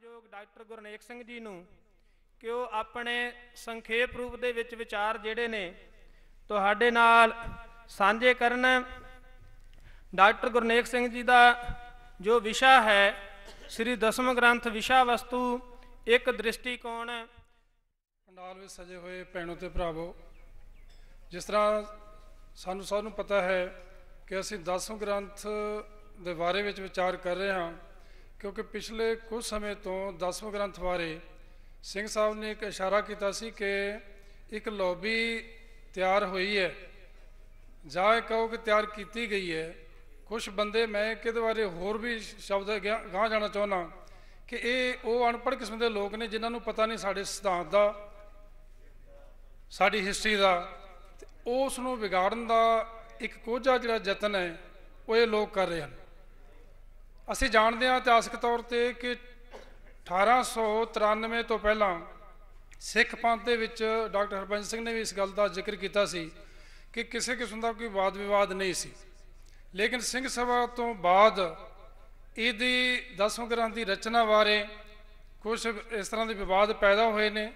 ਸਨਮਾਨਯੋਗ doctor Gurnek Singh ji ਨੂੰ ਕਿ ਉਹ ਆਪਣੇ ਸੰਖੇਪ ਰੂਪ ਦੇ ਵਿੱਚ ਵਿਚਾਰ ਜਿਹੜੇ ਨੇ ਤੁਹਾਡੇ ਨਾਲ ਸਾਂਝੇ ਕਰਨ। ਡਾਕਟਰ ਗੁਰਨੇਕ ਸਿੰਘ ਜੀ ਦਾ ਜੋ ਵਿਸ਼ਾ ਹੈ ਸ੍ਰੀ ਦਸਮ ਗ੍ਰੰਥ ਵਿਸ਼ਾ ਵਸਤੂ ਇੱਕ ਦ੍ਰਿਸ਼ਟੀਕੋਣ। ਪੰਡਾਲ ਵਿੱਚ ਸਜੇ ਹੋਏ ਭੈਣੋ ਤੇ ਭਰਾਵੋ, ਜਿਸ ਤਰ੍ਹਾਂ ਸਾਨੂੰ ਸਭ ਨੂੰ ਪਤਾ ਹੈ ਕਿ ਅਸੀਂ ਦਸਮ ਗ੍ਰੰਥ ਦੇ ਬਾਰੇ ਵਿੱਚ ਵਿਚਾਰ ਕਰ ਰਹੇ ਹਾਂ, ਕਿਉਂਕਿ ਪਿਛਲੇ ਕੁਝ ਸਮੇਂ ਤੋਂ ਦਸਮ ਗ੍ਰੰਥ ਬਾਰੇ ਸਿੰਘ ਸਾਹਿਬ ਨੇ ਇੱਕ ਇਸ਼ਾਰਾ ਕੀਤਾ ਸੀ ਕਿ ਇੱਕ ਲੌਬੀ ਤਿਆਰ ਹੋਈ ਹੈ, ਜਾਂ ਇਹ ਕਹੋ ਕਿ ਤਿਆਰ ਕੀਤੀ ਗਈ ਹੈ। ਕੁਛ ਬੰਦੇ, ਮੈਂ ਕਿਹਦੇ ਬਾਰੇ ਹੋਰ ਵੀ ਸ਼ਬਦ ਗਾਂਹ ਜਾਣਾ ਚਾਹੁੰਦਾ ਕਿ ਇਹ ਉਹ ਅਨਪੜ੍ਹ ਕਿਸਮ ਦੇ ਲੋਕ ਨੇ ਜਿਨ੍ਹਾਂ ਨੂੰ ਪਤਾ ਨਹੀਂ ਸਾਡੇ ਸਿਧਾਂਤ ਦਾ, ਸਾਡੀ ਹਿਸਟਰੀ ਦਾ, ਤੇ ਉਸ ਨੂੰ ਵਿਗਾੜਨ ਦਾ ਇੱਕ ਕੋਝਾ ਜਿਹੜਾ ਯਤਨ ਹੈ ਉਹ ਇਹ ਲੋਕ ਕਰ ਰਹੇ ਹਨ। ਅਸੀਂ ਜਾਣਦੇ ਹਾਂ ਇਤਿਹਾਸਕ ਤੌਰ 'ਤੇ ਕਿ 1893 ਤੋਂ ਪਹਿਲਾਂ ਸਿੱਖ ਪੰਥ ਦੇ ਵਿੱਚ ਡਾਕਟਰ ਹਰਭਜਨ ਸਿੰਘ ਨੇ ਵੀ ਇਸ ਗੱਲ ਦਾ ਜ਼ਿਕਰ ਕੀਤਾ ਸੀ ਕਿ ਕਿਸੇ ਕਿਸਮ ਦਾ ਕੋਈ ਵਾਦ ਵਿਵਾਦ ਨਹੀਂ ਸੀ। ਲੇਕਿਨ ਸਿੰਘ ਸਭਾ ਤੋਂ ਬਾਅਦ ਇਹਦੀ ਦਸਮ ਗ੍ਰੰਥ ਦੀ ਰਚਨਾ ਬਾਰੇ ਕੁਝ ਇਸ ਤਰ੍ਹਾਂ ਦੇ ਵਿਵਾਦ ਪੈਦਾ ਹੋਏ ਨੇ।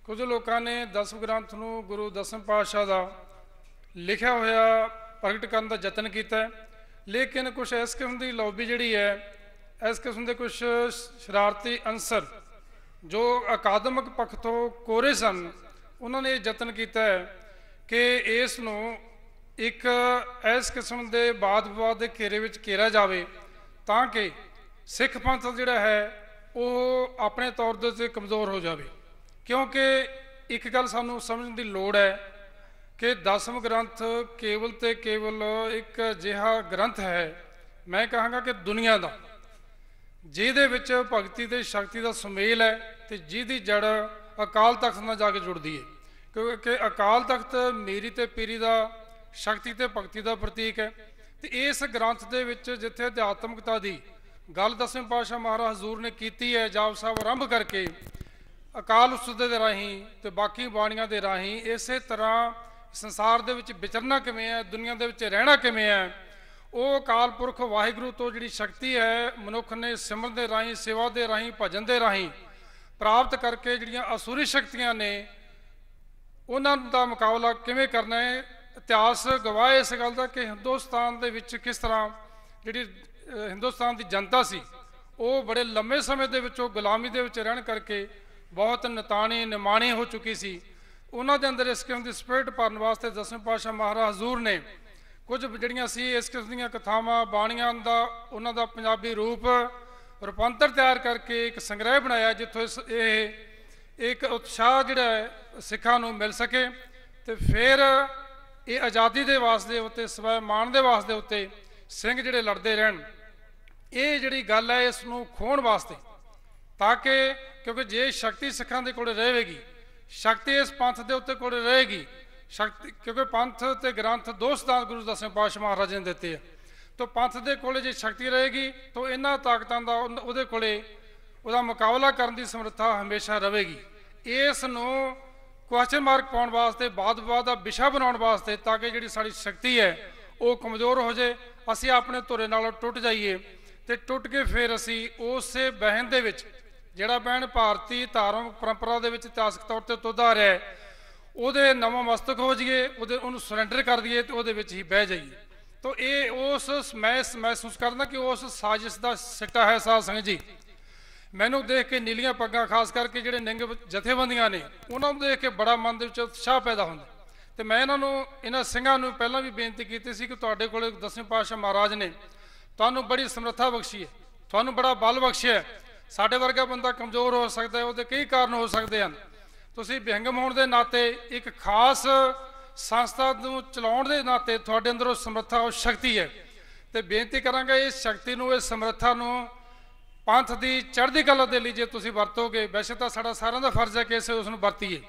ਕੁਝ ਲੋਕਾਂ ਨੇ ਦਸਮ ਗ੍ਰੰਥ ਨੂੰ ਗੁਰੂ ਦਸਮ ਪਾਤਸ਼ਾਹ ਦਾ ਲਿਖਿਆ ਹੋਇਆ ਪ੍ਰਗਟ ਕਰਨ ਦਾ ਯਤਨ ਕੀਤਾ, ਲੇਕਿਨ ਕੁਛ ਇਸ ਕਿਸਮ ਦੀ ਲੌਬੀ ਜਿਹੜੀ ਹੈ, ਇਸ ਕਿਸਮ ਦੇ ਕੁਛ ਸ਼ਰਾਰਤੀ ਅੰਸਰ ਜੋ ਅਕਾਦਮਿਕ ਪੱਖ ਤੋਂ ਕੋਰੇ ਸਨ, ਉਹਨਾਂ ਨੇ ਇਹ ਯਤਨ ਕੀਤਾ ਹੈ ਕਿ ਇਸ ਨੂੰ ਇੱਕ ਇਸ ਕਿਸਮ ਦੇ ਵਾਦ ਵਿਵਾਦ ਦੇ ਘੇਰੇ ਵਿੱਚ ਘੇਰਿਆ ਜਾਵੇ ਤਾਂ ਕਿ ਸਿੱਖ ਪੰਥ ਜਿਹੜਾ ਹੈ ਉਹ ਆਪਣੇ ਤੌਰ ਦੇ ਉੱਤੇ ਕਮਜ਼ੋਰ ਹੋ ਜਾਵੇ। ਕਿਉਂਕਿ ਇੱਕ ਗੱਲ ਸਾਨੂੰ ਸਮਝਣ ਦੀ ਲੋੜ ਹੈ ਕਿ ਦਸਮ ਗ੍ਰੰਥ ਕੇਵਲ ਤੇ ਕੇਵਲ ਇੱਕ ਅਜਿਹਾ ਗ੍ਰੰਥ ਹੈ, ਮੈਂ ਕਹਾਂਗਾ ਕਿ ਦੁਨੀਆ ਦਾ, ਜਿਹਦੇ ਵਿੱਚ ਭਗਤੀ ਤੇ ਸ਼ਕਤੀ ਦਾ ਸੁਮੇਲ ਹੈ ਤੇ ਜਿਹਦੀ ਜੜ ਅਕਾਲ ਤਖਤ ਨਾਲ ਜਾ ਕੇ ਜੁੜਦੀ ਹੈ। ਕਿਉਂਕਿ ਅਕਾਲ ਤਖਤ ਮੀਰੀ ਤੇ ਪੀਰੀ ਦਾ, ਸ਼ਕਤੀ ਤੇ ਭਗਤੀ ਦਾ ਪ੍ਰਤੀਕ ਹੈ। ਤੇ ਇਸ ਗ੍ਰੰਥ ਦੇ ਵਿੱਚ ਜਿੱਥੇ ਅਧਿਆਤਮਕਤਾ ਦੀ ਗੱਲ ਦਸਵੇਂ ਪਾਤਸ਼ਾਹ ਮਹਾਰਾਜ ਹਜ਼ੂਰ ਨੇ ਕੀਤੀ ਹੈ, ਜਾਪ ਸਾਹਿਬ ਆਰੰਭ ਕਰਕੇ ਅਕਾਲ ਉਸਤਤ ਦੇ ਰਾਹੀਂ ਤੇ ਬਾਕੀ ਬਾਣੀਆਂ ਦੇ ਰਾਹੀਂ, ਇਸੇ ਤਰ੍ਹਾਂ ਸੰਸਾਰ ਦੇ ਵਿੱਚ ਵਿਚਰਨਾ ਕਿਵੇਂ ਹੈ, ਦੁਨੀਆ ਦੇ ਵਿੱਚ ਰਹਿਣਾ ਕਿਵੇਂ ਹੈ, ਉਹ ਅਕਾਲ ਪੁਰਖ ਵਾਹਿਗੁਰੂ ਤੋਂ ਜਿਹੜੀ ਸ਼ਕਤੀ ਹੈ ਮਨੁੱਖ ਨੇ ਸਿਮਰਨ ਦੇ ਰਾਹੀਂ, ਸੇਵਾ ਦੇ ਰਾਹੀਂ, ਭਜਨ ਦੇ ਰਾਹੀਂ ਪ੍ਰਾਪਤ ਕਰਕੇ ਜਿਹੜੀਆਂ ਅਸੁਰੀ ਸ਼ਕਤੀਆਂ ਨੇ ਉਹਨਾਂ ਦਾ ਮੁਕਾਬਲਾ ਕਿਵੇਂ ਕਰਨਾ ਹੈ। ਇਤਿਹਾਸ ਗਵਾਹ ਇਸ ਗੱਲ ਦਾ ਕਿ ਹਿੰਦੁਸਤਾਨ ਦੇ ਵਿੱਚ ਕਿਸ ਤਰ੍ਹਾਂ ਜਿਹੜੀ ਹਿੰਦੁਸਤਾਨ ਦੀ ਜਨਤਾ ਸੀ ਉਹ ਬੜੇ ਲੰਮੇ ਸਮੇਂ ਦੇ ਵਿੱਚ ਉਹ ਗੁਲਾਮੀ ਦੇ ਵਿੱਚ ਰਹਿਣ ਕਰਕੇ ਬਹੁਤ ਨਤਾਣੀ ਨਿਮਾਣੀ ਹੋ ਚੁੱਕੀ ਸੀ। ਉਹਨਾਂ ਦੇ ਅੰਦਰ ਇਸ ਕਿਸਮ ਦੀ ਸਪਿਰਿਟ ਭਰਨ ਵਾਸਤੇ ਦਸਵੇਂ ਪਾਤਸ਼ਾਹ ਮਹਾਰਾਜ ਹਜ਼ੂਰ ਨੇ ਕੁਝ ਜਿਹੜੀਆਂ ਸੀ ਇਸ ਕਿਸਮ ਦੀਆਂ ਕਥਾਵਾਂ, ਬਾਣੀਆਂ ਦਾ, ਉਹਨਾਂ ਦਾ ਪੰਜਾਬੀ ਰੂਪਾਂਤਰ ਤਿਆਰ ਕਰਕੇ ਇੱਕ ਸੰਗ੍ਰਹਿ ਬਣਾਇਆ, ਜਿੱਥੋਂ ਇਹ ਇੱਕ ਉਤਸ਼ਾਹ ਜਿਹੜਾ ਹੈ ਸਿੱਖਾਂ ਨੂੰ ਮਿਲ ਸਕੇ। ਤੇ ਫਿਰ ਇਹ ਆਜ਼ਾਦੀ ਦੇ ਵਾਸਤੇ ਉੱਤੇ, ਸਵੈਮਾਨ ਦੇ ਵਾਸਤੇ ਉੱਤੇ ਸਿੰਘ ਜਿਹੜੇ ਲੜਦੇ ਰਹਿਣ, ਇਹ ਜਿਹੜੀ ਗੱਲ ਹੈ ਇਸ ਨੂੰ ਖੋਹਣ ਵਾਸਤੇ, ਤਾਂ ਕਿ ਕਿਉਂਕਿ ਜੇ ਸ਼ਕਤੀ ਸਿੱਖਾਂ ਦੇ ਕੋਲ ਰਹੇਗੀ, ਸ਼ਕਤੀ ਇਸ ਪੰਥ ਦੇ ਉੱਤੇ ਕੋਲ ਰਹੇਗੀ, ਸ਼ਕਤੀ ਕਿਉਂਕਿ ਪੰਥ ਤੇ ਗ੍ਰੰਥ ਦੋ ਸਿਧਾਂਤ ਗੁਰੂ ਦਸਵੇਂ ਪਾਤਸ਼ਾਹ ਮਹਾਰਾਜ ਨੇ ਦਿੱਤੇ ਆ, ਤਾਂ ਪੰਥ ਦੇ ਕੋਲ ਜੇ ਸ਼ਕਤੀ ਰਹੇਗੀ ਤਾਂ ਇਹਨਾਂ ਤਾਕਤਾਂ ਦਾ ਉਹਦੇ ਕੋਲੇ ਉਹਦਾ ਮੁਕਾਬਲਾ ਕਰਨ ਦੀ ਸਮਰੱਥਾ ਹਮੇਸ਼ਾ ਰਹੇਗੀ। ਇਸ ਨੂੰ ਕੁਐਸਚਨ ਮਾਰਕ ਪਾਉਣ ਵਾਸਤੇ, ਵਾਦ ਵਿਵਾਦ ਦਾ ਵਿਸ਼ਾ ਬਣਾਉਣ ਵਾਸਤੇ, ਤਾਂ ਕਿ ਜਿਹੜੀ ਸਾਡੀ ਸ਼ਕਤੀ ਹੈ ਉਹ ਕਮਜ਼ੋਰ ਹੋ ਜਾਏ, ਅਸੀਂ ਆਪਣੇ ਧੁਰੇ ਨਾਲੋਂ ਟੁੱਟ ਜਾਈਏ ਤੇ ਟੁੱਟ ਕੇ ਫਿਰ ਅਸੀਂ ਉਸੇ ਬਹਿਣ ਦੇ ਵਿੱਚ, ਜਿਹੜਾ ਬਹਿਣ ਭਾਰਤੀ ਧਾਰਮਿਕ ਪਰੰਪਰਾ ਦੇ ਵਿੱਚ ਇਤਿਹਾਸਕ ਤੌਰ ਤੇ ਤੁਧਾ ਰਿਹਾ ਹੈ, ਉਹਦੇ ਨਵਾਂ ਮਸਤਕ ਹੋ ਜਾਈਏ, ਉਹਨੂੰ ਸਰੈਂਡਰ ਕਰ ਦਈਏ ਤੇ ਉਹਦੇ ਵਿੱਚ ਹੀ ਬਹਿ ਜਾਈਏ। ਤਾਂ ਇਹ ਉਸ ਮੈਂ ਮਹਿਸੂਸ ਕਰਦਾ ਕਿ ਉਸ ਸਾਜ਼ਿਸ਼ ਦਾ ਸਿੱਟਾ ਹੈ ਸਾਧ ਸੰਗਤ ਜੀ। ਮੈਨੂੰ ਦੇਖ ਕੇ ਨੀਲੀਆਂ ਪੱਗਾਂ, ਖਾਸ ਕਰਕੇ ਜਿਹੜੇ ਨਿੰਗ ਜਥੇਬੰਦੀਆਂ ਨੇ, ਉਹਨਾਂ ਨੂੰ ਦੇਖ ਕੇ ਬੜਾ ਮਨ ਦੇ ਵਿੱਚ ਉਤਸ਼ਾਹ ਪੈਦਾ ਹੁੰਦਾ। ਤੇ ਮੈਂ ਇਹਨਾਂ ਸਿੰਘਾਂ ਨੂੰ ਪਹਿਲਾਂ ਵੀ ਬੇਨਤੀ ਕੀਤੀ ਸੀ ਕਿ ਤੁਹਾਡੇ ਕੋਲ ਦਸਵੇਂ ਪਾਤਸ਼ਾਹ ਮਹਾਰਾਜ ਨੇ ਤੁਹਾਨੂੰ ਬੜੀ ਸਮਰੱਥਾ ਬਖਸ਼ੀ ਹੈ, ਤੁਹਾਨੂੰ ਬੜਾ ਬਲ ਬਖਸ਼ਿਆ ਹੈ। ਸਾਡੇ ਵਰਗਾ ਬੰਦਾ ਕਮਜ਼ੋਰ ਹੋ ਸਕਦਾ ਹੈ, ਉਹਦੇ ਕਈ ਕਾਰਨ ਹੋ ਸਕਦੇ ਹਨ। ਤੁਸੀਂ ਵਿਹੰਗਮ ਹੋਣ ਦੇ ਨਾਤੇ, ਇੱਕ ਖਾਸ ਸੰਸਥਾ ਨੂੰ ਚਲਾਉਣ ਦੇ ਨਾਤੇ ਤੁਹਾਡੇ ਅੰਦਰ ਉਹ ਸਮਰੱਥਾ, ਉਹ ਸ਼ਕਤੀ ਹੈ। ਤੇ ਬੇਨਤੀ ਕਰਾਂਗਾ ਇਸ ਸ਼ਕਤੀ ਨੂੰ, ਇਸ ਸਮਰੱਥਾ ਨੂੰ ਪੰਥ ਦੀ ਚੜ੍ਹਦੀ ਕਲਾ ਦੇ ਲਈ ਜੇ ਤੁਸੀਂ ਵਰਤੋਗੇ, ਵੈਸੇ ਤਾਂ ਸਾਡਾ ਸਾਰਿਆਂ ਦਾ ਫਰਜ਼ ਹੈ ਕਿ ਅਸੀਂ ਉਸ ਨੂੰ ਵਰਤੀਏ,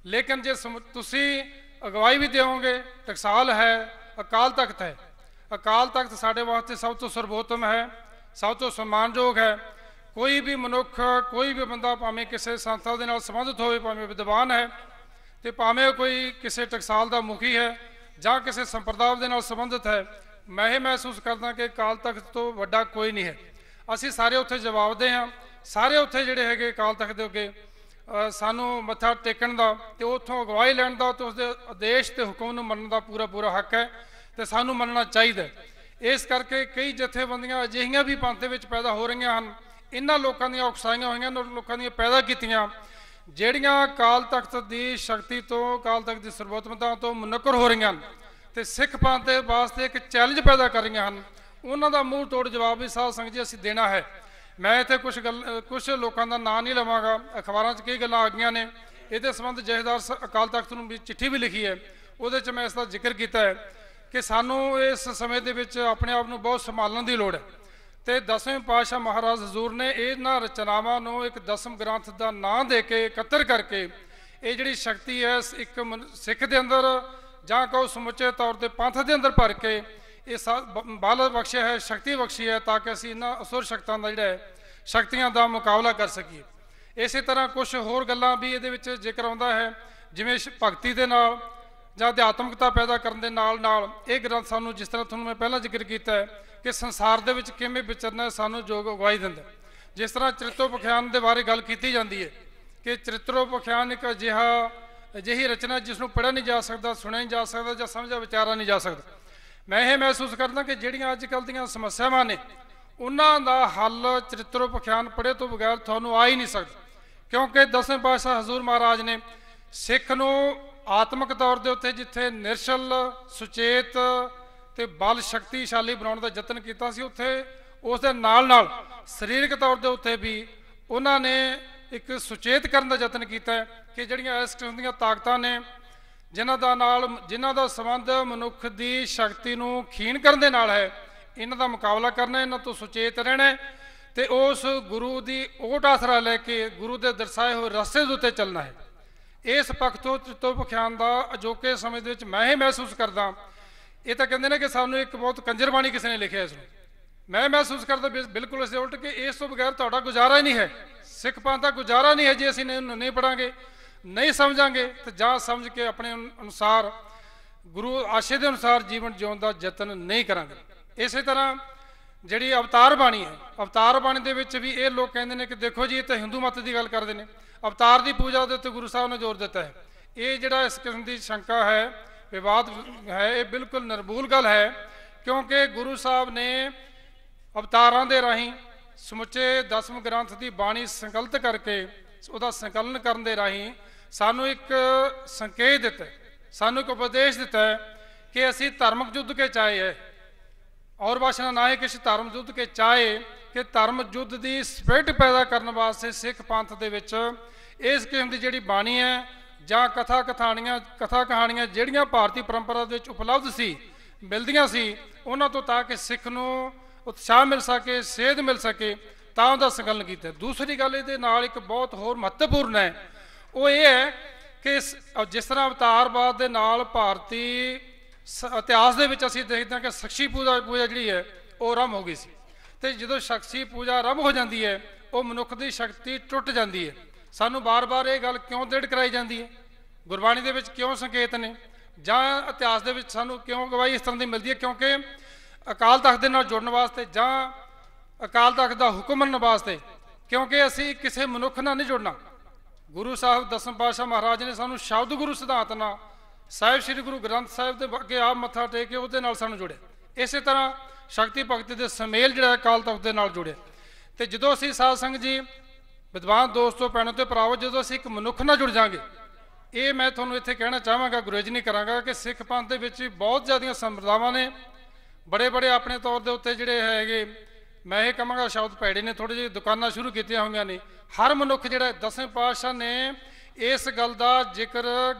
ਲੇਕਿਨ ਜੇ ਤੁਸੀਂ ਅਗਵਾਈ ਵੀ ਦਿਓਗੇ, ਟਕਸਾਲ ਹੈ, ਅਕਾਲ ਤਖਤ ਹੈ, ਅਕਾਲ ਤਖਤ ਸਾਡੇ ਵਾਸਤੇ ਸਭ ਤੋਂ ਸਰਵੋਤਮ ਹੈ, ਸਭ ਤੋਂ ਸਨਮਾਨਯੋਗ ਹੈ। ਕੋਈ ਵੀ ਮਨੁੱਖ, ਕੋਈ ਵੀ ਬੰਦਾ, ਭਾਵੇਂ ਕਿਸੇ ਸੰਸਥਾ ਦੇ ਨਾਲ ਸੰਬੰਧਿਤ ਹੋਵੇ, ਭਾਵੇਂ ਵਿਦਵਾਨ ਹੈ ਤੇ ਭਾਵੇਂ ਕੋਈ ਕਿਸੇ ਟਕਸਾਲ ਦਾ ਮੁਖੀ ਹੈ ਜਾਂ ਕਿਸੇ ਸੰਪਰਦਾਇ ਦੇ ਨਾਲ ਸੰਬੰਧਿਤ ਹੈ, ਮੈਂ ਇਹ ਮਹਿਸੂਸ ਕਰਦਾ ਕਿ ਅਕਾਲ ਤਖਤ ਤੋਂ ਵੱਡਾ ਕੋਈ ਨਹੀਂ ਹੈ। ਅਸੀਂ ਸਾਰੇ ਉੱਥੇ ਜਵਾਬਦੇਹ ਹਾਂ। ਸਾਰੇ ਉੱਥੇ ਜਿਹੜੇ ਹੈਗੇ ਅਕਾਲ ਤਖਤ ਦੇ ਅੱਗੇ ਸਾਨੂੰ ਮੱਥਾ ਟੇਕਣ ਦਾ ਤੇ ਉੱਥੋਂ ਅਗਵਾਈ ਲੈਣ ਦਾ ਤੇ ਉਸਦੇ ਆਦੇਸ਼ ਤੇ ਹੁਕਮ ਨੂੰ ਮੰਨਣ ਦਾ ਪੂਰਾ ਹੱਕ ਹੈ ਤੇ ਸਾਨੂੰ ਮੰਨਣਾ ਚਾਹੀਦਾ। ਇਸ ਕਰਕੇ ਕਈ ਜਥੇਬੰਦੀਆਂ ਅਜਿਹੀਆਂ ਵੀ ਪੰਥ ਦੇ ਵਿੱਚ ਪੈਦਾ ਹੋ ਰਹੀਆਂ ਹਨ, ਇਹਨਾਂ ਲੋਕਾਂ ਦੀਆਂ ਉਕਸਾਈਆਂ ਹੋਈਆਂ ਲੋਕਾਂ ਦੀਆਂ ਪੈਦਾ ਕੀਤੀਆਂ, ਜਿਹੜੀਆਂ ਅਕਾਲ ਤਖਤ ਦੀ ਸ਼ਕਤੀ ਤੋਂ, ਅਕਾਲ ਤਖਤ ਦੀ ਸਰਬੋਤਮਤਾ ਤੋਂ ਮੁਨੱਕਰ ਹੋ ਰਹੀਆਂ ਹਨ ਤੇ ਸਿੱਖ ਪੰਥ ਦੇ ਵਾਸਤੇ ਇੱਕ ਚੈਲੰਜ ਪੈਦਾ ਕਰ ਰਹੀਆਂ ਹਨ। ਉਹਨਾਂ ਦਾ ਮੂੰਹ ਤੋੜ ਜਵਾਬ ਵੀ ਸਾਧ ਸੰਗਤ ਜੀ ਅਸੀਂ ਦੇਣਾ ਹੈ। ਮੈਂ ਇੱਥੇ ਕੁਝ ਲੋਕਾਂ ਦਾ ਨਾਂ ਨਹੀਂ ਲਵਾਂਗਾ, ਅਖਬਾਰਾਂ 'ਚ ਕਈ ਗੱਲਾਂ ਆ ਗਈਆਂ ਨੇ, ਇਹਦੇ ਸੰਬੰਧ ਜਥੇਦਾਰ ਅਕਾਲ ਤਖਤ ਨੂੰ ਵੀ ਚਿੱਠੀ ਵੀ ਲਿਖੀ ਹੈ, ਉਹਦੇ 'ਚ ਮੈਂ ਇਸ ਦਾ ਜ਼ਿਕਰ ਕੀਤਾ ਹੈ ਕਿ ਸਾਨੂੰ ਇਸ ਸਮੇਂ ਦੇ ਵਿੱਚ ਆਪਣੇ ਆਪ ਨੂੰ ਬਹੁਤ ਸੰਭਾਲਣ ਦੀ ਲੋੜ ਹੈ ਤੇ ਦਸਵੇਂ ਪਾਤਸ਼ਾਹ ਮਹਾਰਾਜ ਹਜ਼ੂਰ ਨੇ ਇਹਨਾਂ ਰਚਨਾਵਾਂ ਨੂੰ ਇੱਕ ਦਸਮ ਗ੍ਰੰਥ ਦਾ ਨਾਂ ਦੇ ਕੇ ਇਕੱਤਰ ਕਰਕੇ ਇਹ ਜਿਹੜੀ ਸ਼ਕਤੀ ਹੈ ਇੱਕ ਸਿੱਖ ਦੇ ਅੰਦਰ ਜਾਂ ਕਹੋ ਸਮੁੱਚੇ ਤੌਰ ਤੇ ਪੰਥ ਦੇ ਅੰਦਰ ਭਰ ਕੇ ਇਹ ਬਲ ਬਖਸ਼ਿਆ ਹੈ, ਸ਼ਕਤੀ ਬਖਸ਼ੀ ਹੈ ਤਾਂ ਕਿ ਅਸੀਂ ਇਹਨਾਂ ਅਸੁਰ ਸ਼ਕਤਾਂ ਦਾ ਜਿਹੜਾ ਹੈ ਸ਼ਕਤੀਆਂ ਦਾ ਮੁਕਾਬਲਾ ਕਰ ਸਕੀਏ। ਇਸੇ ਤਰ੍ਹਾਂ ਕੁਝ ਹੋਰ ਗੱਲਾਂ ਵੀ ਇਹਦੇ ਵਿੱਚ ਜ਼ਿਕਰ ਆਉਂਦਾ ਹੈ, ਜਿਵੇਂ ਭਗਤੀ ਦੇ ਨਾਲ ਜਾਂ ਅਧਿਆਤਮਕਤਾ ਪੈਦਾ ਕਰਨ ਦੇ ਨਾਲ ਇਹ ਗ੍ਰੰਥ ਸਾਨੂੰ, ਜਿਸ ਤਰ੍ਹਾਂ ਤੁਹਾਨੂੰ ਮੈਂ ਪਹਿਲਾਂ ਜ਼ਿਕਰ ਕੀਤਾ ਹੈ ਕਿ ਸੰਸਾਰ ਦੇ ਵਿੱਚ ਕਿਵੇਂ ਵਿਚਰਨਾ ਸਾਨੂੰ ਯੋਗ ਅਗਵਾਈ ਦਿੰਦਾ। ਜਿਸ ਤਰ੍ਹਾਂ ਚਰਿਤੋਪਖਿਆਨ ਦੇ ਬਾਰੇ ਗੱਲ ਕੀਤੀ ਜਾਂਦੀ ਹੈ ਕਿ ਚਰਿਤੋਪਖਿਆਨ ਇੱਕ ਅਜਿਹੀ ਰਚਨਾ ਜਿਸ ਨੂੰ ਪੜ੍ਹਿਆ ਨਹੀਂ ਜਾ ਸਕਦਾ, ਸੁਣਿਆ ਨਹੀਂ ਜਾ ਸਕਦਾ ਜਾਂ ਸਮਝਿਆ ਵਿਚਾਰਿਆ ਨਹੀਂ ਜਾ ਸਕਦਾ। ਮੈਂ ਇਹ ਮਹਿਸੂਸ ਕਰਦਾ ਕਿ ਜਿਹੜੀਆਂ ਅੱਜ ਕੱਲ੍ਹ ਦੀਆਂ ਸਮੱਸਿਆਵਾਂ ਨੇ ਉਹਨਾਂ ਦਾ ਹੱਲ ਚਰਿਤੋਪਖਿਆਨ ਪੜ੍ਹੇ ਤੋਂ ਬਗੈਰ ਤੁਹਾਨੂੰ ਆ ਹੀ ਨਹੀਂ ਸਕਦਾ, ਕਿਉਂਕਿ ਦਸਵੇਂ ਪਾਤਸ਼ਾਹ ਹਜ਼ੂਰ ਮਹਾਰਾਜ ਨੇ ਸਿੱਖ ਨੂੰ ਆਤਮਿਕ ਤੌਰ ਦੇ ਉੱਤੇ ਜਿੱਥੇ ਨਿਰਛਲ, ਸੁਚੇਤ ਤੇ ਬਲ ਸ਼ਕਤੀਸ਼ਾਲੀ ਬਣਾਉਣ ਦਾ ਯਤਨ ਕੀਤਾ ਸੀ, ਉੱਥੇ ਉਸ ਦੇ ਨਾਲ ਸਰੀਰਕ ਤੌਰ ਦੇ ਉੱਤੇ ਵੀ ਉਹਨਾਂ ਨੇ ਇੱਕ ਸੁਚੇਤ ਕਰਨ ਦਾ ਯਤਨ ਕੀਤਾ ਹੈ ਕਿ ਜਿਹੜੀਆਂ ਇਸ ਕਿਸਮ ਦੀਆਂ ਤਾਕਤਾਂ ਨੇ ਜਿਨ੍ਹਾਂ ਦਾ ਸੰਬੰਧ ਮਨੁੱਖ ਦੀ ਸ਼ਕਤੀ ਨੂੰ ਖੀਣ ਕਰਨ ਦੇ ਨਾਲ ਹੈ, ਇਹਨਾਂ ਦਾ ਮੁਕਾਬਲਾ ਕਰਨਾ, ਇਹਨਾਂ ਤੋਂ ਸੁਚੇਤ ਰਹਿਣਾ ਤੇ ਉਸ ਗੁਰੂ ਦੀ ਓਟ ਆਸਰਾ ਲੈ ਕੇ ਗੁਰੂ ਦੇ ਦਰਸਾਏ ਹੋਏ ਰਸਤੇ ਦੇ ਉੱਤੇ ਚੱਲਣਾ ਹੈ। ਇਸ ਪੱਖ ਤੋਂ ਚਰਿਤੋਪਖਿਆਨ ਦਾ ਅਜੋਕੇ ਸਮੇਂ ਦੇ ਵਿੱਚ ਮੈਂ ਇਹ ਮਹਿਸੂਸ ਕਰਦਾ, ਇਹ ਤਾਂ ਕਹਿੰਦੇ ਨੇ ਕਿ ਸਾਨੂੰ ਇੱਕ ਬਹੁਤ ਕੰਜਰ ਬਾਣੀ ਕਿਸੇ ਨੇ ਲਿਖਿਆ ਇਸ ਨੂੰ, ਮੈਂ ਮਹਿਸੂਸ ਕਰਦਾ ਬਿਲਕੁਲ ਇਸ ਦੇ ਉਲਟ ਕਿ ਇਸ ਤੋਂ ਬਗੈਰ ਤੁਹਾਡਾ ਗੁਜ਼ਾਰਾ ਹੀ ਨਹੀਂ ਹੈ, ਸਿੱਖ ਪੰਥ ਦਾ ਗੁਜ਼ਾਰਾ ਨਹੀਂ ਹੈ ਜੇ ਅਸੀਂ ਨਹੀਂ ਪੜਾਂਗੇ, ਨਹੀਂ ਸਮਝਾਂਗੇ ਤੇ ਜਾਂ ਸਮਝ ਕੇ ਆਪਣੇ ਅਨੁਸਾਰ ਗੁਰੂ ਆਸ਼ੇ ਦੇ ਅਨੁਸਾਰ ਜੀਵਨ ਜਿਉਣ ਦਾ ਯਤਨ ਨਹੀਂ ਕਰਾਂਗੇ। ਇਸੇ ਤਰ੍ਹਾਂ ਜਿਹੜੀ ਅਵਤਾਰ ਬਾਣੀ ਹੈ, ਅਵਤਾਰ ਬਾਣੀ ਦੇ ਵਿੱਚ ਵੀ ਇਹ ਲੋਕ ਕਹਿੰਦੇ ਨੇ ਕਿ ਦੇਖੋ ਜੀ ਇਹ ਤਾਂ ਹਿੰਦੂ ਮਤ ਦੀ ਗੱਲ ਕਰਦੇ ਨੇ, ਅਵਤਾਰ ਦੀ ਪੂਜਾ ਦੇ ਉੱਤੇ ਗੁਰੂ ਸਾਹਿਬ ਨੇ ਜ਼ੋਰ ਦਿੱਤਾ ਹੈ। ਇਹ ਜਿਹੜਾ ਇਸ ਕਿਸਮ ਦੀ ਸ਼ੰਕਾ ਹੈ, ਵਿਵਾਦ ਹੈ, ਇਹ ਬਿਲਕੁਲ ਨਿਰਭੂਲ ਗੱਲ ਹੈ, ਕਿਉਂਕਿ ਗੁਰੂ ਸਾਹਿਬ ਨੇ ਅਵਤਾਰਾਂ ਦੇ ਰਾਹੀਂ ਸਮੁੱਚੇ ਦਸਮ ਗ੍ਰੰਥ ਦੀ ਬਾਣੀ ਸੰਕਲਿਤ ਕਰਕੇ ਉਹਦਾ ਸੰਕਲਨ ਕਰਨ ਦੇ ਰਾਹੀਂ ਸਾਨੂੰ ਇੱਕ ਸੰਕੇਤ ਦਿੱਤਾ, ਸਾਨੂੰ ਇੱਕ ਉਪਦੇਸ਼ ਦਿੱਤਾ ਹੈ ਕਿ ਅਸੀਂ ਧਰਮਕ ਯੁੱਧ ਕੇ ਚਾਹੇ ਹੈ ਔਰ ਵਾਸ਼ਨਾ ਨਾ ਹੈ ਕਿ ਧਰਮ ਯੁੱਧ ਕੇ ਚਾਹੇ ਕਿ ਧਰਮ ਯੁੱਧ ਦੀ ਸਪਿਰਿਟ ਪੈਦਾ ਕਰਨ ਵਾਸਤੇ ਸਿੱਖ ਪੰਥ ਦੇ ਵਿੱਚ ਇਸ ਕਿਸਮ ਦੀ ਜਿਹੜੀ ਬਾਣੀ ਹੈ ਜਾਂ ਕਥਾ ਕਹਾਣੀਆਂ ਜਿਹੜੀਆਂ ਭਾਰਤੀ ਪਰੰਪਰਾ ਦੇ ਵਿੱਚ ਉਪਲਬਧ ਸੀ, ਮਿਲਦੀਆਂ ਸੀ, ਉਹਨਾਂ ਤੋਂ ਤਾਂ ਕਿ ਸਿੱਖ ਨੂੰ ਉਤਸ਼ਾਹ ਮਿਲ ਸਕੇ, ਸੇਧ ਮਿਲ ਸਕੇ, ਤਾਂ ਉਹਦਾ ਸੰਕਲਨ ਕੀਤਾ। ਦੂਸਰੀ ਗੱਲ ਇਹਦੇ ਨਾਲ ਇੱਕ ਬਹੁਤ ਹੋਰ ਮਹੱਤਵਪੂਰਨ ਹੈ, ਉਹ ਇਹ ਹੈ ਕਿ ਜਿਸ ਤਰ੍ਹਾਂ ਅਵਤਾਰਵਾਦ ਦੇ ਨਾਲ ਭਾਰਤੀ ਇਤਿਹਾਸ ਦੇ ਵਿੱਚ ਅਸੀਂ ਦੇਖਦੇ ਹਾਂ ਕਿ ਸ਼ਖਸੀ ਪੂਜਾ ਜਿਹੜੀ ਹੈ ਉਹ ਆਰੰਭ ਹੋ ਗਈ ਸੀ, ਤੇ ਜਦੋਂ ਸ਼ਖਸੀ ਪੂਜਾ ਆਰੰਭ ਹੋ ਜਾਂਦੀ ਹੈ ਉਹ ਮਨੁੱਖ ਦੀ ਸ਼ਕਤੀ ਟੁੱਟ ਜਾਂਦੀ ਹੈ। ਸਾਨੂੰ ਬਾਰ-ਬਾਰ ਇਹ ਗੱਲ ਕਿਉਂ ਦ੍ਰਿੜ ਕਰਾਈ ਜਾਂਦੀ ਹੈ, ਗੁਰਬਾਣੀ ਦੇ ਵਿੱਚ ਕਿਉਂ ਸੰਕੇਤ ਨੇ ਜਾਂ ਇਤਿਹਾਸ ਦੇ ਵਿੱਚ ਸਾਨੂੰ ਕਿਉਂ ਗਵਾਹੀ ਇਸ ਤਰ੍ਹਾਂ ਦੀ ਮਿਲਦੀ ਹੈ, ਕਿਉਂਕਿ ਅਕਾਲ ਤਖਤ ਦੇ ਨਾਲ ਜੁੜਨ ਵਾਸਤੇ ਜਾਂ ਅਕਾਲ ਤਖਤ ਦਾ ਹੁਕਮ ਮੰਨਣ ਵਾਸਤੇ, ਕਿਉਂਕਿ ਅਸੀਂ ਕਿਸੇ ਮਨੁੱਖ ਨਾਲ ਨਹੀਂ ਜੁੜਨਾ। ਗੁਰੂ ਸਾਹਿਬ ਦਸਮ ਪਾਤਸ਼ਾਹ ਮਹਾਰਾਜ ਨੇ ਸਾਨੂੰ ਸ਼ਬਦ ਗੁਰੂ ਸਿਧਾਂਤ ਨਾਲ ਸਾਹਿਬ ਸ੍ਰੀ ਗੁਰੂ ਗ੍ਰੰਥ ਸਾਹਿਬ ਦੇ ਅੱਗੇ ਆਪ ਮੱਥਾ ਟੇਕ ਕੇ ਉਹਦੇ ਨਾਲ ਸਾਨੂੰ ਜੁੜਿਆ। ਇਸੇ ਤਰ੍ਹਾਂ ਸ਼ਕਤੀ ਭਗਤੀ ਦੇ ਸਮੇਲ ਜਿਹੜਾ ਅਕਾਲ ਤਖਤ ਦੇ ਨਾਲ ਜੁੜਿਆ। ਤੇ ਜਦੋਂ ਅਸੀਂ ਸਾਧ ਸੰਗਤ ਜੀ, ਵਿਦਵਾਨ ਦੋਸਤੋ, ਭੈਣੋ ਤੇ ਭਰਾਵੋ, ਜਦੋਂ ਅਸੀਂ ਇੱਕ ਮਨੁੱਖ ਨਾਲ ਜੁੜ ਜਾਵਾਂਗੇ, ਇਹ ਮੈਂ ਤੁਹਾਨੂੰ ਇੱਥੇ ਕਹਿਣਾ ਚਾਹਾਂਗਾ, ਗੁਰੇਜ਼ ਨਹੀਂ ਕਰਾਂਗਾ ਕਿ ਸਿੱਖ ਪੰਥ ਦੇ ਵਿੱਚ ਬਹੁਤ ਜ਼ਿਆਦੀਆਂ ਸੰਪਰਦਾਵਾਂ ਨੇ, ਬੜੇ ਆਪਣੇ ਤੌਰ ਦੇ ਉੱਤੇ ਜਿਹੜੇ ਹੈਗੇ, ਮੈਂ ਇਹ ਕਹਾਂਗਾ ਸ਼ਬਦ ਭੈੜੇ ਨੇ, ਥੋੜ੍ਹੇ ਜਿਹੇ ਦੁਕਾਨਾਂ ਸ਼ੁਰੂ ਕੀਤੀਆਂ ਹੋਈਆਂ ਨੇ। ਹਰ ਮਨੁੱਖ ਜਿਹੜਾ ਦਸਵੇਂ ਪਾਤਸ਼ਾਹ ਨੇ ਇਸ ਗੱਲ ਦਾ ਜ਼ਿਕਰ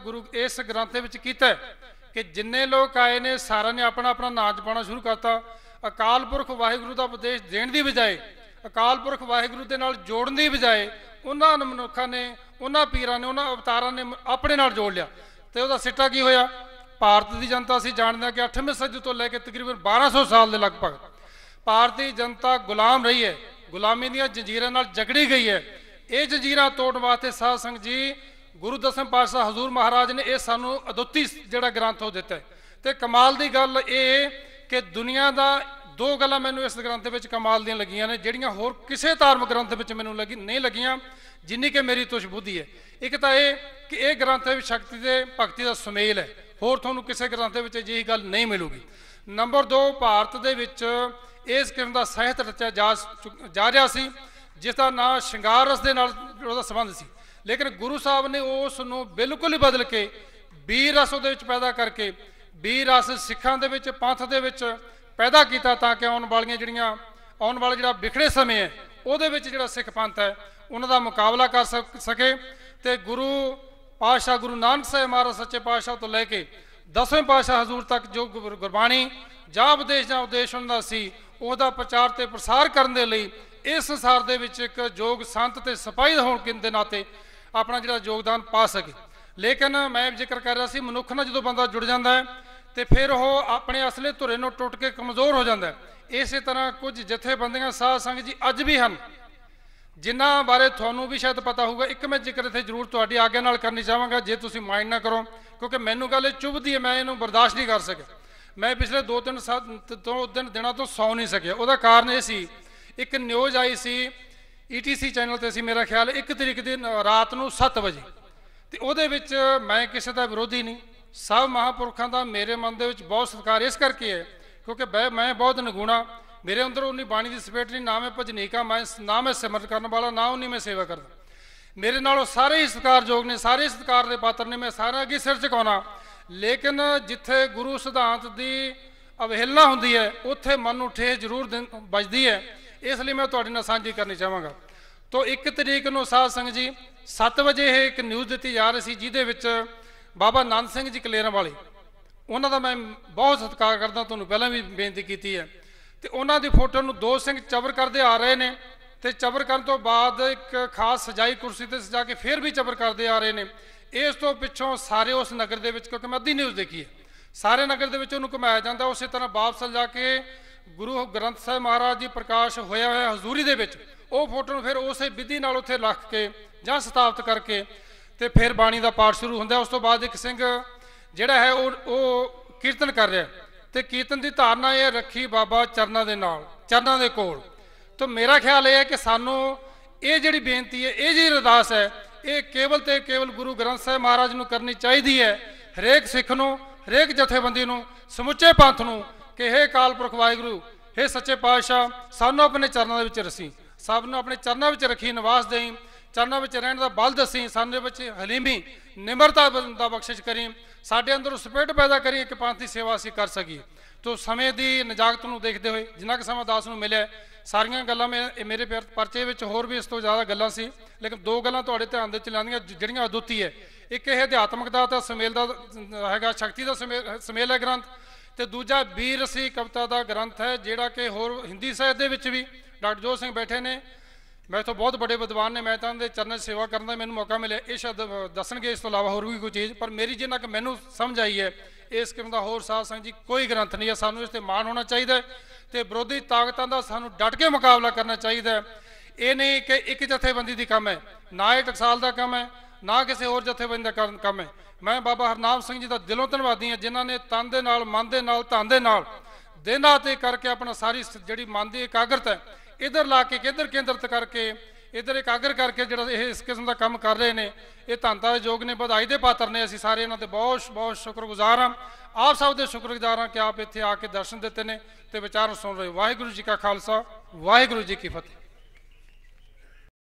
ਇਸ ਗ੍ਰੰਥ ਦੇ ਵਿੱਚ ਕੀਤਾ ਕਿ ਜਿੰਨੇ ਲੋਕ ਆਏ ਨੇ ਸਾਰਿਆਂ ਨੇ ਆਪਣਾ ਨਾਂ ਜਪਾਉਣਾ ਸ਼ੁਰੂ ਕਰਤਾ। ਅਕਾਲ ਪੁਰਖ ਵਾਹਿਗੁਰੂ ਦਾ ਉਪਦੇਸ਼ ਦੇਣ ਦੀ ਬਜਾਏ, ਅਕਾਲ ਪੁਰਖ ਵਾਹਿਗੁਰੂ ਦੇ ਨਾਲ ਜੋੜਨ ਦੀ ਬਜਾਏ, ਉਹਨਾਂ ਮਨੁੱਖਾਂ ਨੇ, ਉਹਨਾਂ ਪੀਰਾਂ ਨੇ, ਉਹਨਾਂ ਅਵਤਾਰਾਂ ਨੇ ਆਪਣੇ ਨਾਲ ਜੋੜ ਲਿਆ। ਤੇ ਉਹਦਾ ਸਿੱਟਾ ਕੀ ਹੋਇਆ? ਭਾਰਤ ਦੀ ਜਨਤਾ ਅਸੀਂ ਜਾਣਦੇ ਹਾਂ ਕਿ 8ਵੇਂ ਸਦੀ ਤੋਂ ਲੈ ਕੇ ਤਕਰੀਬਨ 1200 ਸਾਲ ਦੇ ਲਗਭਗ ਭਾਰਤੀ ਜਨਤਾ ਗੁਲਾਮ ਰਹੀ ਹੈ, ਗੁਲਾਮੀ ਦੀਆਂ ਜੰਜੀਰਾਂ ਨਾਲ ਜਕੜੀ ਗਈ ਹੈ। ਇਹ ਜੰਜੀਰਾਂ ਤੋੜਨ ਵਾਸਤੇ ਸਾਧ ਸੰਗਤ ਜੀ ਗੁਰੂ ਦਸਮ ਪਾਤਸ਼ਾਹ ਹਜ਼ੂਰ ਮਹਾਰਾਜ ਨੇ ਇਹ ਸਾਨੂੰ ਅਦੁੱਤੀ ਜਿਹੜਾ ਗ੍ਰੰਥ ਉਹ ਦਿੱਤਾ ਹੈ। ਤੇ ਕਮਾਲ ਦੀ ਗੱਲ ਇਹ ਕਿ ਦੁਨੀਆ ਦਾ ਦੋ ਗੱਲਾਂ ਮੈਨੂੰ ਇਸ ਗ੍ਰੰਥ ਦੇ ਵਿੱਚ ਕਮਾਲ ਦੀਆਂ ਲੱਗੀਆਂ ਨੇ, ਜਿਹੜੀਆਂ ਹੋਰ ਕਿਸੇ ਧਾਰਮਿਕ ਗ੍ਰੰਥ ਦੇ ਵਿੱਚ ਮੈਨੂੰ ਨਹੀਂ ਲੱਗੀਆਂ ਜਿੰਨੀ ਕਿ ਮੇਰੀ ਤੁਛ ਬੁੱਧੀ ਹੈ। ਇੱਕ ਤਾਂ ਇਹ ਕਿ ਇਹ ਗ੍ਰੰਥ ਦੇ ਵਿੱਚ ਸ਼ਕਤੀ ਤੇ ਭਗਤੀ ਦਾ ਸੁਮੇਲ ਹੈ, ਹੋਰ ਤੁਹਾਨੂੰ ਕਿਸੇ ਗ੍ਰੰਥ ਦੇ ਵਿੱਚ ਅਜਿਹੀ ਗੱਲ ਨਹੀਂ ਮਿਲੂਗੀ। ਨੰਬਰ 2, ਭਾਰਤ ਦੇ ਵਿੱਚ ਇਸ ਕਿਸਮ ਦਾ ਸਾਹਿਤ ਰਚਿਆ ਜਾ ਰਿਹਾ ਸੀ ਜਿਸ ਦਾ ਨਾਂ ਸ਼ਿੰਗਾਰ ਰਸ ਦੇ ਨਾਲ ਉਹਦਾ ਸੰਬੰਧ ਸੀ, ਲੇਕਿਨ ਗੁਰੂ ਸਾਹਿਬ ਨੇ ਉਸ ਨੂੰ ਬਿਲਕੁਲ ਹੀ ਬਦਲ ਕੇ ਵੀਰ ਰਸ ਉਹਦੇ ਵਿੱਚ ਪੈਦਾ ਕਰਕੇ ਵੀਰ ਰਸ ਸਿੱਖਾਂ ਦੇ ਵਿੱਚ ਪੰਥ ਦੇ ਵਿੱਚ ਪੈਦਾ ਕੀਤਾ, ਤਾਂ ਕਿ ਆਉਣ ਵਾਲਾ ਜਿਹੜਾ ਵਿਖੜੇ ਸਮੇਂ ਹੈ ਉਹਦੇ ਵਿੱਚ ਜਿਹੜਾ ਸਿੱਖ ਪੰਥ ਹੈ ਉਹਨਾਂ ਦਾ ਮੁਕਾਬਲਾ ਕਰ ਸਕੇ। ਤੇ ਗੁਰੂ ਪਾਤਸ਼ਾਹ ਗੁਰੂ ਨਾਨਕ ਸਾਹਿਬ ਮਹਾਰਾਜ ਸੱਚੇ ਪਾਤਸ਼ਾਹ ਤੋਂ ਲੈ ਕੇ 10ਵੇਂ ਪਾਤਸ਼ਾਹ ਹਜ਼ੂਰ ਤੱਕ ਜੋ ਗੁਰਬਾਣੀ ਜਾਂ ਉਪਦੇਸ਼ ਉਹਨਾਂ ਦਾ ਸੀ, ਉਹਦਾ ਪ੍ਰਚਾਰ ਤੇ ਪ੍ਰਸਾਰ ਕਰਨ ਦੇ ਲਈ ਇਸ ਸੰਸਾਰ ਦੇ ਵਿੱਚ ਇੱਕ ਯੋਗ ਸੰਤ ਤੇ ਸਿਪਾਹੀ ਹੋਣ ਦੇ ਨਾਤੇ ਆਪਣਾ ਜਿਹੜਾ ਯੋਗਦਾਨ ਪਾ ਸਕੇ। ਲੇਕਿਨ ਮੈਂ ਜ਼ਿਕਰ ਕਰ ਰਿਹਾ ਸੀ, ਮਨੁੱਖ ਨਾਲ ਜਦੋਂ ਬੰਦਾ ਜੁੜ ਜਾਂਦਾ ਹੈ ਤੇ ਫਿਰ ਉਹ ਆਪਣੇ ਅਸਲੇ ਧੁਰੇ ਨੂੰ ਟੁੱਟ ਕੇ ਕਮਜ਼ੋਰ ਹੋ ਜਾਂਦਾ ਹੈ। ਇਸੇ ਤਰ੍ਹਾਂ ਕੁਝ ਜਥੇਬੰਦੀਆਂ ਸਾਧ ਸੰਗਤ ਜੀ ਅੱਜ ਵੀ ਹਨ ਜਿਨ੍ਹਾਂ ਬਾਰੇ ਤੁਹਾਨੂੰ ਵੀ ਸ਼ਾਇਦ ਪਤਾ ਹੋਊਗਾ। ਇੱਕ ਮੈਂ ਜ਼ਿਕਰ ਇੱਥੇ ਜ਼ਰੂਰ ਤੁਹਾਡੀ ਆਗਿਆ ਨਾਲ ਕਰਨੀ ਚਾਹਾਂਗਾ, ਜੇ ਤੁਸੀਂ ਮਾਈਂਡ ਨਾ ਕਰੋ, ਕਿਉਂਕਿ ਮੈਨੂੰ ਗੱਲ ਇਹ ਚੁਭਦੀ ਹੈ, ਮੈਂ ਇਹਨੂੰ ਬਰਦਾਸ਼ਤ ਨਹੀਂ ਕਰ ਸਕਿਆ। ਮੈਂ ਪਿਛਲੇ 2-3 ਦਿਨਾਂ ਤੋਂ ਸੌਂ ਨਹੀਂ ਸਕਿਆ। ਉਹਦਾ ਕਾਰਨ ਇਹ ਸੀ, ਇੱਕ ਨਿਊਜ਼ ਆਈ ਸੀ ETC ਚੈਨਲ ਤੇ ਸੀ, ਮੇਰਾ ਖਿਆਲ 1 ਤਰੀਕ ਦੀ ਰਾਤ ਨੂੰ 7 ਵਜੇ, ਤੇ ਉਹਦੇ ਵਿੱਚ ਮੈਂ ਕਿਸੇ ਦਾ ਵਿਰੋਧੀ ਨਹੀਂ, ਸਭ ਮਹਾਂਪੁਰਖਾਂ ਦਾ ਮੇਰੇ ਮਨ ਦੇ ਵਿੱਚ ਬਹੁਤ ਸਤਿਕਾਰ ਇਸ ਕਰਕੇ ਹੈ ਕਿਉਂਕਿ ਮੈਂ ਬਹੁਤ ਨਿਗੁਣਾ, ਮੇਰੇ ਅੰਦਰ ਉਨੀ ਬਾਣੀ ਦੀ ਸਪੇਟ ਨਹੀਂ, ਨਾ ਮੈਂ ਭਜਨੀਕਾ, ਨਾ ਮੈਂ ਸਿਮਰਨ ਕਰਨ ਵਾਲਾ, ਨਾ ਉਨੀ ਮੈਂ ਸੇਵਾ ਕਰਦਾ। ਮੇਰੇ ਨਾਲੋਂ ਸਾਰੇ ਹੀ ਸਤਿਕਾਰਯੋਗ ਨੇ, ਸਾਰੇ ਸਤਿਕਾਰ ਦੇ ਪਾਤਰ ਨੇ, ਮੈਂ ਸਾਰਿਆਂ ਅੱਗੇ ਸਿਰ ਝੁਕਾਉਣਾ। ਲੇਕਿਨ ਜਿੱਥੇ ਗੁਰੂ ਸਿਧਾਂਤ ਦੀ ਅਵਹੇਲਨਾ ਹੁੰਦੀ ਹੈ ਉੱਥੇ ਮਨ ਨੂੰ ਠੇਸ ਜ਼ਰੂਰ ਵੱਜਦੀ ਹੈ, ਇਸ ਲਈ ਮੈਂ ਤੁਹਾਡੇ ਨਾਲ ਸਾਂਝੀ ਕਰਨੀ ਚਾਹਾਂਗਾ। ਤੋਂ 1 ਤਰੀਕ ਨੂੰ ਸਾਧ ਸੰਗਤ ਜੀ 7 ਵਜੇ ਇਹ ਇੱਕ ਨਿਊਜ਼ ਦਿੱਤੀ ਜਾ ਰਹੀ ਸੀ ਜਿਹਦੇ ਵਿੱਚ ਬਾਬਾ ਆਨੰਦ ਸਿੰਘ ਜੀ ਕਲੇਰਾਂ ਵਾਲੇ, ਉਹਨਾਂ ਦਾ ਮੈਂ ਬਹੁਤ ਸਤਿਕਾਰ ਕਰਦਾ, ਤੁਹਾਨੂੰ ਪਹਿਲਾਂ ਵੀ ਬੇਨਤੀ ਕੀਤੀ ਹੈ, ਤੇ ਉਹਨਾਂ ਦੀ ਫੋਟੋ ਨੂੰ 2 ਸਿੰਘ ਚਬਰ ਕਰਦੇ ਆ ਰਹੇ ਨੇ, ਤੇ ਚਬਰ ਕਰਨ ਤੋਂ ਬਾਅਦ ਇੱਕ ਖਾਸ ਸਜਾਈ ਕੁਰਸੀ ਤੇ ਸਜਾ ਕੇ ਫਿਰ ਵੀ ਚਬਰ ਕਰਦੇ ਆ ਰਹੇ ਨੇ। ਇਸ ਤੋਂ ਪਿੱਛੋਂ ਸਾਰੇ ਉਸ ਨਗਰ ਦੇ ਵਿੱਚ, ਕਿਉਂਕਿ ਮੈਂ ਅੱਧੀ ਨਿਊਜ਼ ਦੇਖੀ ਹੈ, ਸਾਰੇ ਨਗਰ ਦੇ ਵਿੱਚ ਉਹਨੂੰ ਘੁਮਾਇਆ ਜਾਂਦਾ। ਉਸੇ ਤਰ੍ਹਾਂ ਵਾਪਸ ਜਾ ਕੇ ਗੁਰੂ ਗ੍ਰੰਥ ਸਾਹਿਬ ਮਹਾਰਾਜ ਜੀ ਪ੍ਰਕਾਸ਼ ਹੋਇਆ ਹਜ਼ੂਰੀ ਦੇ ਵਿੱਚ ਉਹ ਫੋਟੋ ਨੂੰ ਫਿਰ ਉਸੇ ਵਿਧੀ ਨਾਲ ਉੱਥੇ ਰੱਖ ਕੇ ਜਾਂ ਸਥਾਪਿਤ ਕਰਕੇ ਤੇ ਫਿਰ ਬਾਣੀ ਦਾ ਪਾਠ ਸ਼ੁਰੂ ਹੁੰਦਾ। ਉਸ ਤੋਂ ਬਾਅਦ ਇੱਕ ਸਿੰਘ ਜਿਹੜਾ ਹੈ ਉਹ ਕੀਰਤਨ ਕਰ ਰਿਹਾ, ਤੇ ਕੀਰਤਨ ਦੀ ਧਾਰਨਾ ਇਹ ਰੱਖੀ ਬਾਬਾ ਚਰਨਾਂ ਦੇ ਨਾਲ, ਚਰਨਾਂ ਦੇ ਕੋਲ। ਤਾਂ ਮੇਰਾ ਖਿਆਲ ਇਹ ਹੈ ਕਿ ਸਾਨੂੰ ਇਹ ਜਿਹੜੀ ਬੇਨਤੀ ਹੈ, ਇਹ ਜਿਹੜੀ ਅਰਦਾਸ ਹੈ, ਇਹ ਕੇਵਲ ਤੇ ਕੇਵਲ ਗੁਰੂ ਗ੍ਰੰਥ ਸਾਹਿਬ ਮਹਾਰਾਜ ਨੂੰ ਕਰਨੀ ਚਾਹੀਦੀ ਹੈ, ਹਰੇਕ ਸਿੱਖ ਨੂੰ, ਹਰੇਕ ਜਥੇਬੰਦੀ ਨੂੰ, ਸਮੁੱਚੇ ਪੰਥ ਨੂੰ, ਕਿ ਹੇ ਅਕਾਲ ਪੁਰਖ ਵਾਹਿਗੁਰੂ, ਹੇ ਸੱਚੇ ਪਾਤਸ਼ਾਹ, ਸਾਨੂੰ ਆਪਣੇ ਚਰਨਾਂ ਦੇ ਵਿੱਚ ਰਸੀ, ਸਭ ਨੂੰ ਆਪਣੇ ਚਰਨਾਂ ਵਿੱਚ ਰੱਖੀ, ਨਿਵਾਸ ਦੇਈ, ਚਰਨਾਂ ਵਿੱਚ ਰਹਿਣ ਦਾ ਬਲ ਦੱਸੀ, ਸਾਡੇ ਵਿੱਚ ਹਲੀਮੀ ਨਿਮਰਤਾ ਦਾ ਬਖਸ਼ਿਸ਼ ਕਰੀ, ਸਾਡੇ ਅੰਦਰ ਸਪਿਰਿਟ ਪੈਦਾ ਕਰੀ ਕਿ ਪੰਥ ਦੀ ਸੇਵਾ ਅਸੀਂ ਕਰ ਸਕੀਏ। ਤੋ ਸਮੇਂ ਦੀ ਨਜਾਕਤ ਨੂੰ ਦੇਖਦੇ ਹੋਏ ਜਿੰਨਾ ਕੁ ਸਮਾਂ ਦਾਸ ਨੂੰ ਮਿਲਿਆ, ਸਾਰੀਆਂ ਗੱਲਾਂ ਮੇਰੇ ਪਰਚੇ ਵਿੱਚ ਹੋਰ ਵੀ ਇਸ ਤੋਂ ਜ਼ਿਆਦਾ ਗੱਲਾਂ ਸੀ, ਲੇਕਿਨ 2 ਗੱਲਾਂ ਤੁਹਾਡੇ ਧਿਆਨ ਦੇ ਵਿੱਚ ਲਿਆਂਦੀਆਂ ਜਿਹੜੀਆਂ ਅਦੁੱਤੀ ਹੈ। ਇੱਕ ਇਹ ਅਧਿਆਤਮਿਕਤਾ ਦਾ ਸੁਮੇਲ ਦਾ ਹੈਗਾ, ਸ਼ਕਤੀ ਦਾ ਸੁਮੇਲ ਹੈ ਗ੍ਰੰਥ, ਤੇ ਦੂਜਾ ਵੀਰ ਰਸੀ ਕਵਿਤਾ ਦਾ ਗ੍ਰੰਥ ਹੈ, ਜਿਹੜਾ ਕਿ ਹੋਰ ਹਿੰਦੀ ਸਾਹਿਤ ਦੇ ਵਿੱਚ ਵੀ ਡਾਕਟਰ ਜੋਤ ਸਿੰਘ ਬੈਠੇ ਨੇ, ਮੈਂ ਤੋਂ ਬਹੁਤ ਵੱਡੇ ਵਿਦਵਾਨ ਨੇ, ਮੈਂ ਤਾਂ ਉਹਦੇ ਚਰਨਾਂ 'ਚ ਸੇਵਾ ਕਰਨ ਦਾ ਮੈਨੂੰ ਮੌਕਾ ਮਿਲਿਆ, ਇਹ ਸ਼ਬਦ ਦੱਸਣਗੇ ਇਸ ਤੋਂ ਇਲਾਵਾ ਹੋਰ ਵੀ ਕੋਈ ਚੀਜ਼। ਪਰ ਮੇਰੀ ਜਿੰਨਾ ਕਿ ਮੈਨੂੰ ਸਮਝ ਆਈ ਹੈ, ਇਸ ਕਿਸਮ ਦਾ ਹੋਰ ਸਾਧ ਸੰਗਤ ਜੀ ਕੋਈ ਗ੍ਰੰਥ ਨਹੀਂ ਹੈ। ਸਾਨੂੰ ਇਸ 'ਤੇ ਮਾਣ ਹੋਣਾ ਚਾਹੀਦਾ ਹੈ ਤੇ ਵਿਰੋਧੀ ਤਾਕਤਾਂ ਦਾ ਸਾਨੂੰ ਡਟ ਕੇ ਮੁਕਾਬਲਾ ਕਰਨਾ ਚਾਹੀਦਾ ਹੈ। ਇਹ ਨਹੀਂ ਕਿ ਇੱਕ ਜਥੇਬੰਦੀ ਦੀ ਕੰਮ ਹੈ, ਨਾ ਇਹ ਟਕਸਾਲ ਦਾ ਕੰਮ ਹੈ, ਨਾ ਕਿਸੇ ਹੋਰ ਜਥੇਬੰਦੀ ਦਾ ਕੰਮ ਹੈ। ਮੈਂ ਬਾਬਾ ਹਰਨਾਮ ਸਿੰਘ ਜੀ ਦਾ ਦਿਲੋਂ ਧੰਨਵਾਦੀ ਹਾਂ, ਜਿਨ੍ਹਾਂ ਨੇ ਤਨ ਦੇ ਨਾਲ, ਮਨ ਦੇ ਨਾਲ, ਧਨ ਦੇ ਨਾਲ ਦਿਨ ਰਾਤ ਕਰਕੇ ਆਪਣਾ ਸਾਰੀ ਜਿਹੜੀ ਮਨ ਦੀ ਇਕਾਗਰਤਾ ਹੈ ਇੱਧਰ ਲਾ ਕੇ, ਕਿੱਧਰ ਕੇਂਦਰਿਤ ਕਰਕੇ, ਇੱਧਰ ਇਕਾਗਰ ਕਰਕੇ ਜਿਹੜਾ ਇਹ ਇਸ ਕਿਸਮ ਦਾ ਕੰਮ ਕਰ ਰਹੇ ਨੇ, ਇਹ ਧੰਨਤਾ ਦੇ ਯੋਗ ਨੇ, ਵਧਾਈ ਦੇ ਪਾਤਰ ਨੇ। ਅਸੀਂ ਸਾਰੇ ਇਹਨਾਂ ਦੇ ਬਹੁਤ ਬਹੁਤ ਸ਼ੁਕਰਗੁਜ਼ਾਰ ਹਾਂ, ਆਪ ਸਭ ਦੇ ਸ਼ੁਕਰਗੁਜ਼ਾਰ ਹਾਂ ਕਿ ਆਪ ਇੱਥੇ ਆ ਕੇ ਦਰਸ਼ਨ ਦਿੱਤੇ ਨੇ ਤੇ ਵਿਚਾਰ ਸੁਣ ਰਹੇ। ਵਾਹਿਗੁਰੂ ਜੀ ਕਾ ਖਾਲਸਾ, ਵਾਹਿਗੁਰੂ ਜੀ ਕੀ ਫਤਿਹ।